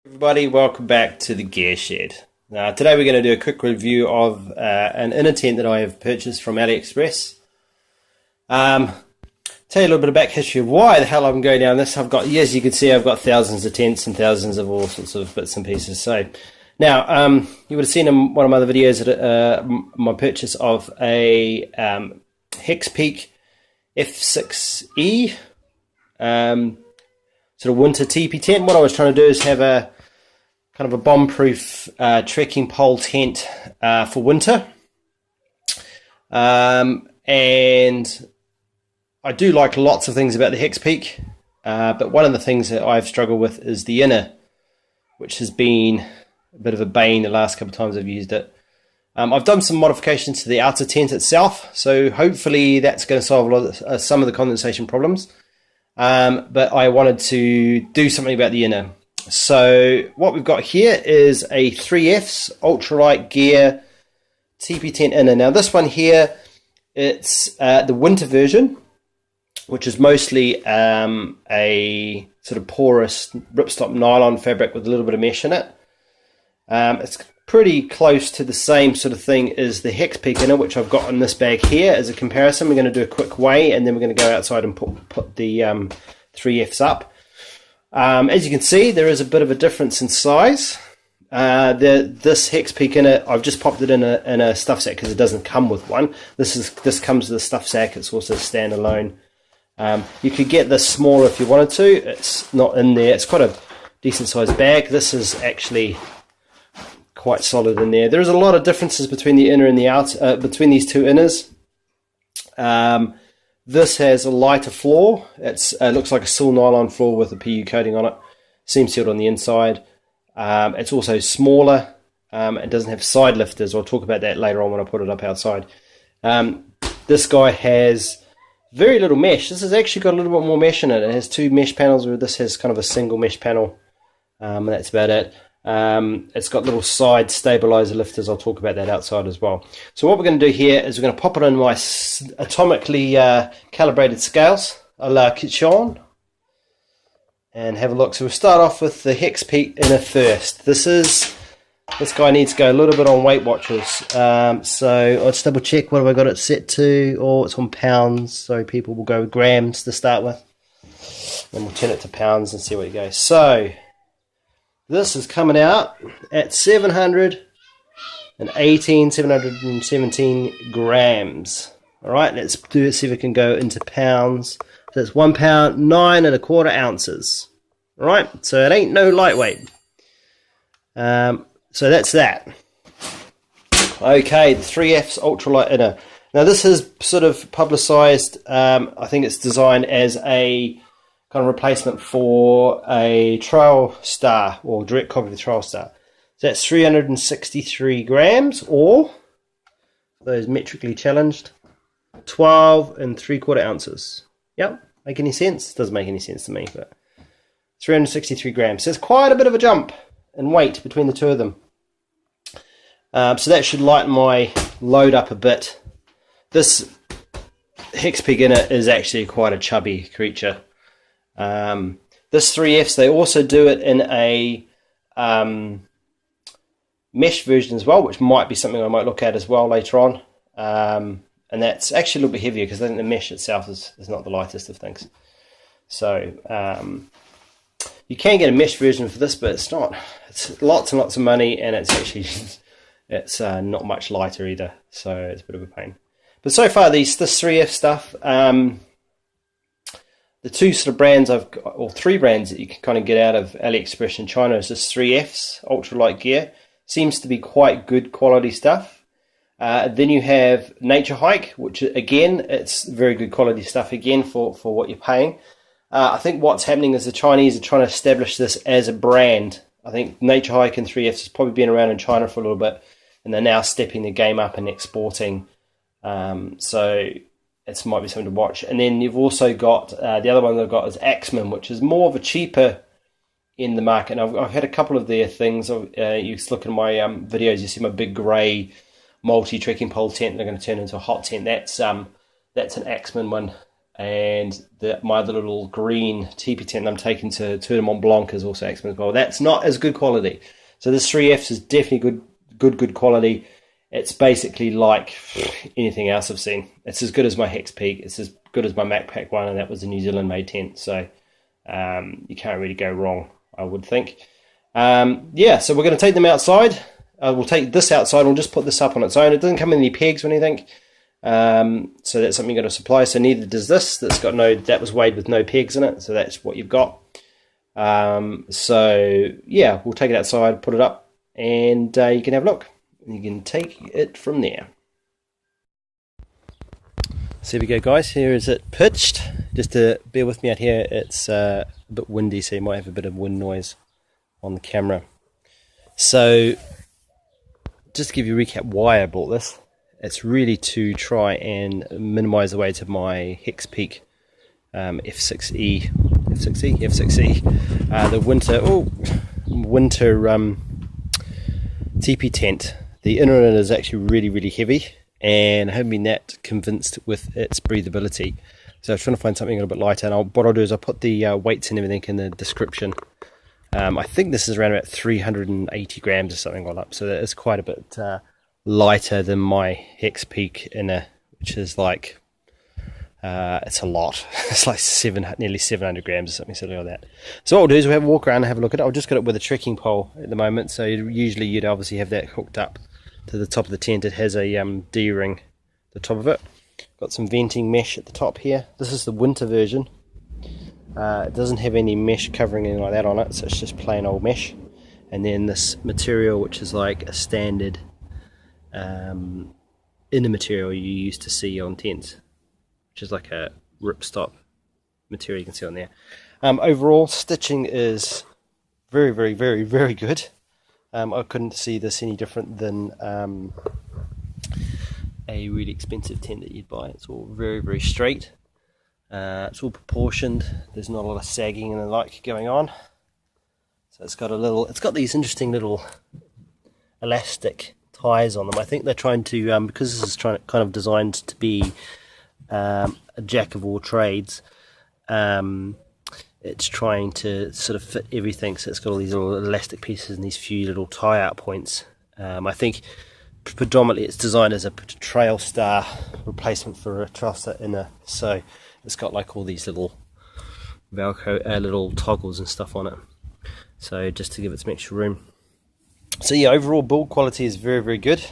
Everybody, welcome back to the Gear Shed. Today we're going to do a quick review of an inner tent that I have purchased from AliExpress. Tell you a little bit of back history of why the hell I'm going down this. As you can see, I've got thousands of tents and thousands of all sorts of bits and pieces. So now, you would have seen in one of my other videos that my purchase of a Hexpeak F6E sort of winter teepee tent. What I was trying to do is have a kind of a bomb-proof trekking pole tent for winter. And I do like lots of things about the Hexpeak, but one of the things that I've struggled with is the inner, which has been a bit of a bane the last couple of times I've used it. I've done some modifications to the outer tent itself, so hopefully that's going to solve some of the condensation problems. But I wanted to do something about the inner. So what we've got here is a 3F's ultralight gear teepee tent inner. Now this one here, it's the winter version, which is mostly a sort of porous ripstop nylon fabric with a little bit of mesh in it. It's pretty close to the same sort of thing as the Hexpeak inner, which I've got in this bag here as a comparison. We're going to do a quick weigh, and then we're going to go outside and put the 3F's up. As you can see, there is a bit of a difference in size. This Hexpeak inner, I've just popped it in a stuff sack because it doesn't come with one. This comes with a stuff sack. It's also standalone. You could get this smaller if you wanted to. It's not in there. It's quite a decent sized bag. This is actually quite solid in there. There's a lot of differences between the inner and the outer, between these two inners. This has a lighter floor. It looks like a sill nylon floor with a PU coating on it. Seam sealed on the inside. It's also smaller. It doesn't have side lifters. I'll talk about that later on when I put it up outside. This guy has very little mesh. This has actually got a little bit more mesh in it. It has two mesh panels, where this has kind of a single mesh panel. And that's about it. It's got little side stabilizer lifters. I'll talk about that outside as well. So what we're going to do here is we're going to pop it on my atomically calibrated scales, a la Kitchen, and have a look. So we'll start off with the Hexpeak inner first. This guy needs to go a little bit on Weight Watchers. So let's double check what have I got it set to. It's on pounds, so people will go with grams to start with. Then we'll turn it to pounds and see where it goes. So this is coming out at 717 grams. Alright, let's do it, see if it can go into pounds. So it's 1 pound, 9¼ ounces. Alright, so it ain't no lightweight. So that's that. Okay, the 3F's ultralight inner. Now this is sort of publicised, I think it's designed as a kind of replacement for a trailstar, or direct copy of the trailstar. So that's 363 grams, or those metrically challenged, 12¾ ounces. Yep, make any sense? Doesn't make any sense to me, but 363 grams. So it's quite a bit of a jump in weight between the two of them. So that should lighten my load up a bit. This Hexpeak inner is actually quite a chubby creature. This 3F's, they also do it in a mesh version as well, which might be something I might look at as well later on. And that's actually a little bit heavier because I think the mesh itself is not the lightest of things. So you can get a mesh version for this, but it's not. It's lots and lots of money, and it's actually not much lighter either. So it's a bit of a pain. But so far, this 3F stuff. The two sort of brands I've got, or three brands that you can kind of get out of AliExpress in China, is this 3F's ultralight gear. Seems to be quite good quality stuff. Then you have Nature Hike, which again, it's very good quality stuff again for what you're paying. I think what's happening is the Chinese are trying to establish this as a brand. I think Nature Hike and 3F's has probably been around in China for a little bit, and they're now stepping the game up and exporting. So it might be something to watch. And then you've also got the other one I've got is Axeman, which is more of a cheaper in the market. And I've had a couple of their things. You look at my videos, you see my big grey multi trekking pole tent. They're going to turn into a hot tent. That's an Axeman one. and my other little green tipi tent I'm taking to Tour de Mont Blanc is also Axeman as well. That's not as good quality. So this 3Fs is definitely good quality. It's basically like anything else I've seen. It's as good as my Hex Peak. It's as good as my MacPack one, and that was a New Zealand made tent. So you can't really go wrong, I would think. Yeah, so we're going to take them outside. We'll take this outside and we'll just put this up on its own. It doesn't come in any pegs or anything. So that's something you've got to supply. So neither does this. That was weighed with no pegs in it. So that's what you've got. So yeah, we'll take it outside, put it up, and you can have a look. You can take it from there. So here we go, guys. Here is it pitched. Just to bear with me out here, it's a bit windy, so you might have a bit of wind noise on the camera. So just to give you a recap why I bought this, it's really to try and minimize the weight of my Hex Peak F6E, the winter tipi tent. The inner one is actually really heavy, and I haven't been that convinced with its breathability. So I was trying to find something a little bit lighter, and what I'll do is I'll put the weights and everything in the description. I think this is around about 380 grams or something like that, so that is quite a bit lighter than my Hex Peak inner, which is like, it's a lot. It's like nearly 700 grams or something silly like that. So what we'll do is we'll have a walk around and have a look at it. I've just got it with a trekking pole at the moment, so usually you'd obviously have that hooked up to the top of the tent. It has a D-ring at the top of it. Got some venting mesh at the top here. This is the winter version. It doesn't have any mesh covering anything like that on it, so it's just plain old mesh. And then this material, which is like a standard inner material you used to see on tents, which is like a ripstop material you can see on there. Overall, stitching is very good. I couldn't see this any different than a really expensive tent that you'd buy. It's all very straight. It's all proportioned. There's not a lot of sagging and the like going on. So it's got these interesting little elastic ties on them. I think they're trying to, because this is kind of designed to be a jack of all trades, it's trying to sort of fit everything, so it's got all these little elastic pieces and these few little tie-out points. I think predominantly it's designed as a trailstar replacement for a trailstar inner, so it's got like all these little velcro, little toggles and stuff on it, so just to give it some extra room. So yeah, overall build quality is very good.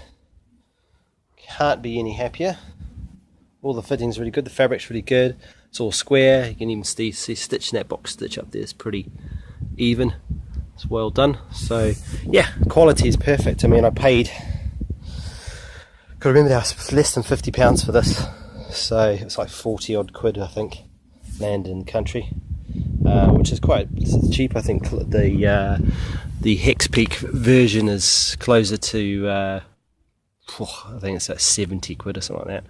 Can't be any happier. All the fitting's really good, the fabric's really good. It's all square. You can even see stitching that box stitch up there is pretty even. It's well done. So yeah, quality is perfect. I mean, I paid, gotta remember that was less than £50 for this. So it's like 40 odd quid, I think, land in country, which is quite cheap. I think the Hex Peak version is closer to I think it's like 70 quid or something like that.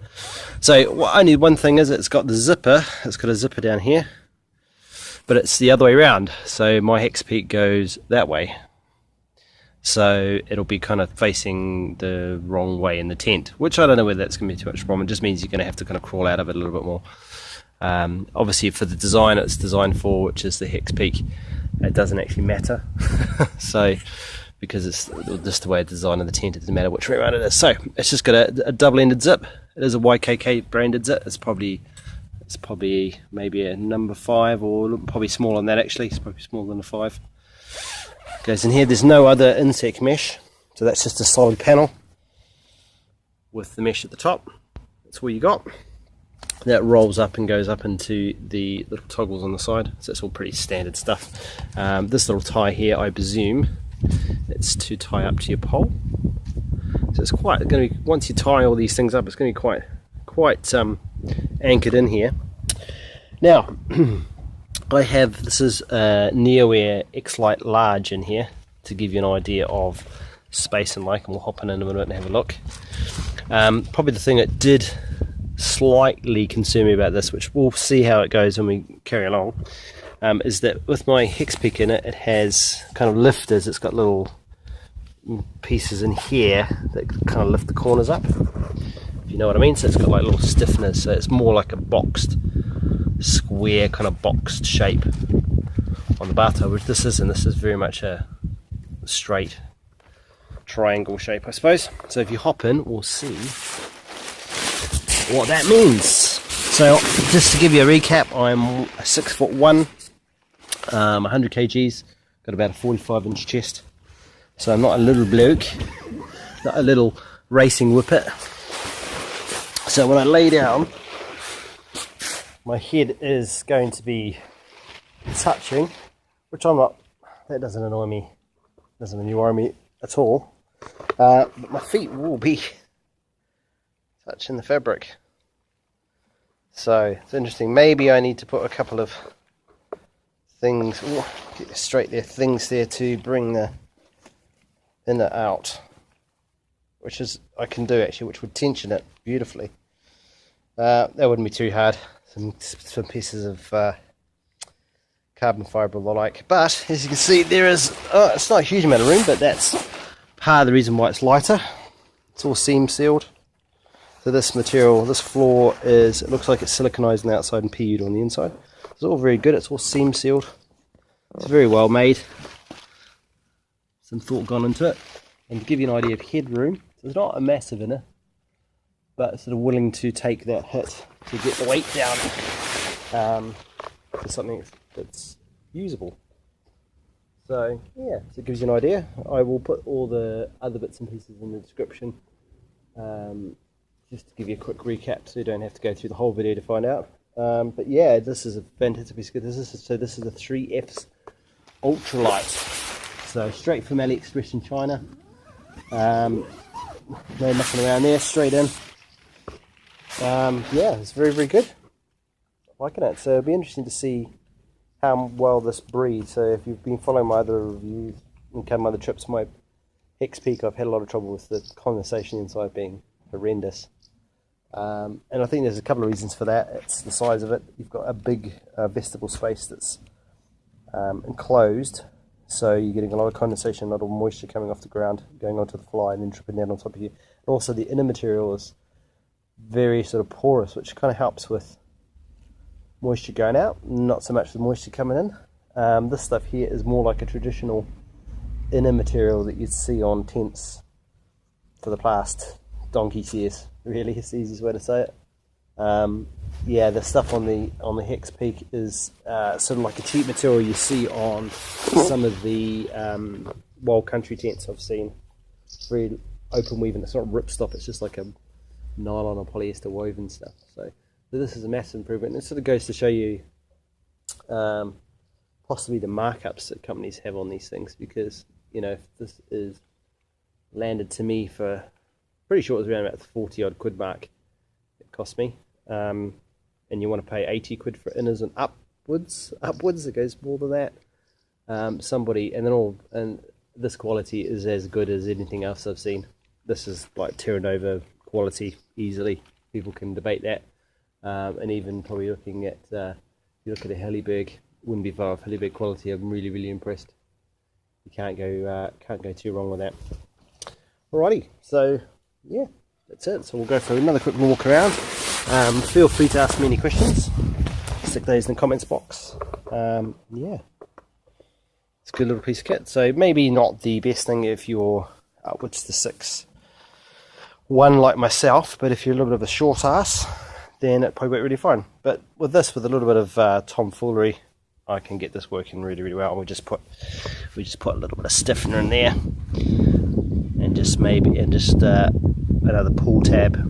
So only one thing is it's got the zipper. It's got a zipper down here, but it's the other way around. So my Hex Peak goes that way, so it'll be kind of facing the wrong way in the tent, which I don't know whether that's going to be too much problem. It just means you're going to have to kind of crawl out of it a little bit more. Obviously for the design it's designed for, which is the Hex Peak, it doesn't actually matter. So because it's just the way it's designed in the tent, it doesn't matter which way around it is. So it's just got a double-ended zip. It is a YKK branded zip. It's probably maybe a number 5, or probably smaller than that actually. It's probably smaller than a 5. Goes in here. There's no other insect mesh, so that's just a solid panel with the mesh at the top. That's all you got. That rolls up and goes up into the little toggles on the side, so it's all pretty standard stuff. This little tie here, I presume it's to tie up to your pole, so it's quite going to be, once you tie all these things up, it's going to be quite anchored in here. Now I have, this is Neoair X-Lite Large in here to give you an idea of space and like, and we'll hop in a minute and have a look. Probably the thing that did slightly concern me about this, which we'll see how it goes when we carry along, is that with my Hex Peak in it, it has kind of lifters. It's got little pieces in here that kind of lift the corners up, if you know what I mean. So it's got like little stiffeners, so it's more like a boxed square kind of boxed shape on the bathtub, which this is, and this is very much a straight triangle shape, I suppose. So if you hop in, we'll see what that means. So just to give you a recap, I'm 6'1", 100 kgs, got about a 45-inch chest. So I'm not a little bloke, not a little racing whippet. So when I lay down, my head is going to be touching, which I'm not, that doesn't annoy me, doesn't annoy me at all. But my feet will be touching the fabric. So it's interesting. Maybe I need to put a couple of things, get straight there, things there to bring the inner out, which is I can do actually, which would tension it beautifully. That wouldn't be too hard. Some pieces of carbon fibre or the like. But as you can see, there is it's not a huge amount of room, but that's part of the reason why it's lighter. It's all seam sealed. So this material, this floor is, it looks like it's siliconized on the outside and PU'd on the inside. It's all very good. It's all seam sealed. It's very well made. Some thought gone into it. And to give you an idea of headroom, so it's not a massive inner, but sort of willing to take that hit to get the weight down to something that's usable. So yeah, so it gives you an idea. I will put all the other bits and pieces in the description, just to give you a quick recap so you don't have to go through the whole video to find out. But yeah, this is a fantastic piece of good. This is the 3Fs ultralight. So straight from AliExpress in China. No nothing around there, straight in. Yeah, it's very, very good. Liking it. So it'll be interesting to see how well this breathes. So if you've been following my other reviews and come other trips, my Hex Peak, I've had a lot of trouble with the condensation inside being horrendous. And I think there's a couple of reasons for that. It's the size of it. You've got a big vestibule space that's enclosed, so you're getting a lot of condensation, a lot of moisture coming off the ground, going onto the fly and then dripping down on top of you. And also the inner material is very sort of porous, which kind of helps with moisture going out, not so much the moisture coming in. This stuff here is more like a traditional inner material that you'd see on tents for the past donkey's years. Really, it's the easiest way to say it. Yeah, the stuff on the Hex Peak is sort of like a cheap material you see on some of the wild country tents I've seen. It's very open weaving. It's not ripstop. It's just like a nylon or polyester woven stuff. So this is a massive improvement. And it sort of goes to show you possibly the markups that companies have on these things, because you know, if this is landed to me for, pretty sure it was around about the 40 odd quid mark it cost me, and you want to pay 80 quid for inners and upwards it goes more than that. And this quality is as good as anything else I've seen. This is like Terra Nova quality easily. People can debate that, and even probably looking at you look at a Helleberg, wouldn't be far off Helleberg quality. I'm really, really impressed. You can't go too wrong with that. Alrighty, so yeah, that's it. So we'll go for another quick walk around. Feel free to ask me any questions. Stick those in the comments box. Yeah, it's a good little piece of kit. So maybe not the best thing if you're upwards to 6'1" like myself, but if you're a little bit of a short ass, then it probably worked really fine. But with this, with a little bit of tomfoolery, I can get this working really, really well. We just put a little bit of stiffener in there, and just another pull tab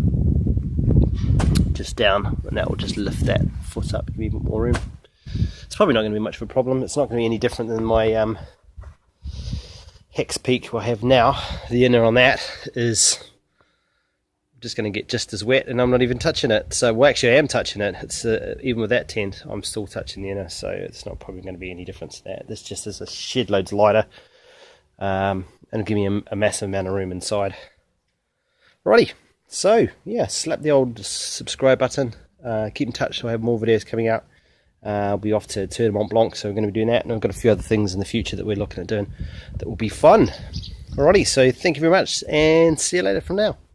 just down, and that will just lift that foot up, give me more room. It's probably not going to be much of a problem. It's not going to be any different than my Hex Peak I have now. The inner on that is just going to get just as wet, and I'm not even touching it. So, well, actually I am touching it. It's even with that tent, I'm still touching the inner, so it's not probably going to be any difference to that. This just is a shed loads lighter, and it'll give me a massive amount of room inside. Alrighty, so yeah, slap the old subscribe button, keep in touch so I have more videos coming out. I'll be off to Tour de Mont Blanc, so we're going to be doing that, and I've got a few other things in the future that we're looking at doing that will be fun. Alrighty, so thank you very much, and see you later from now.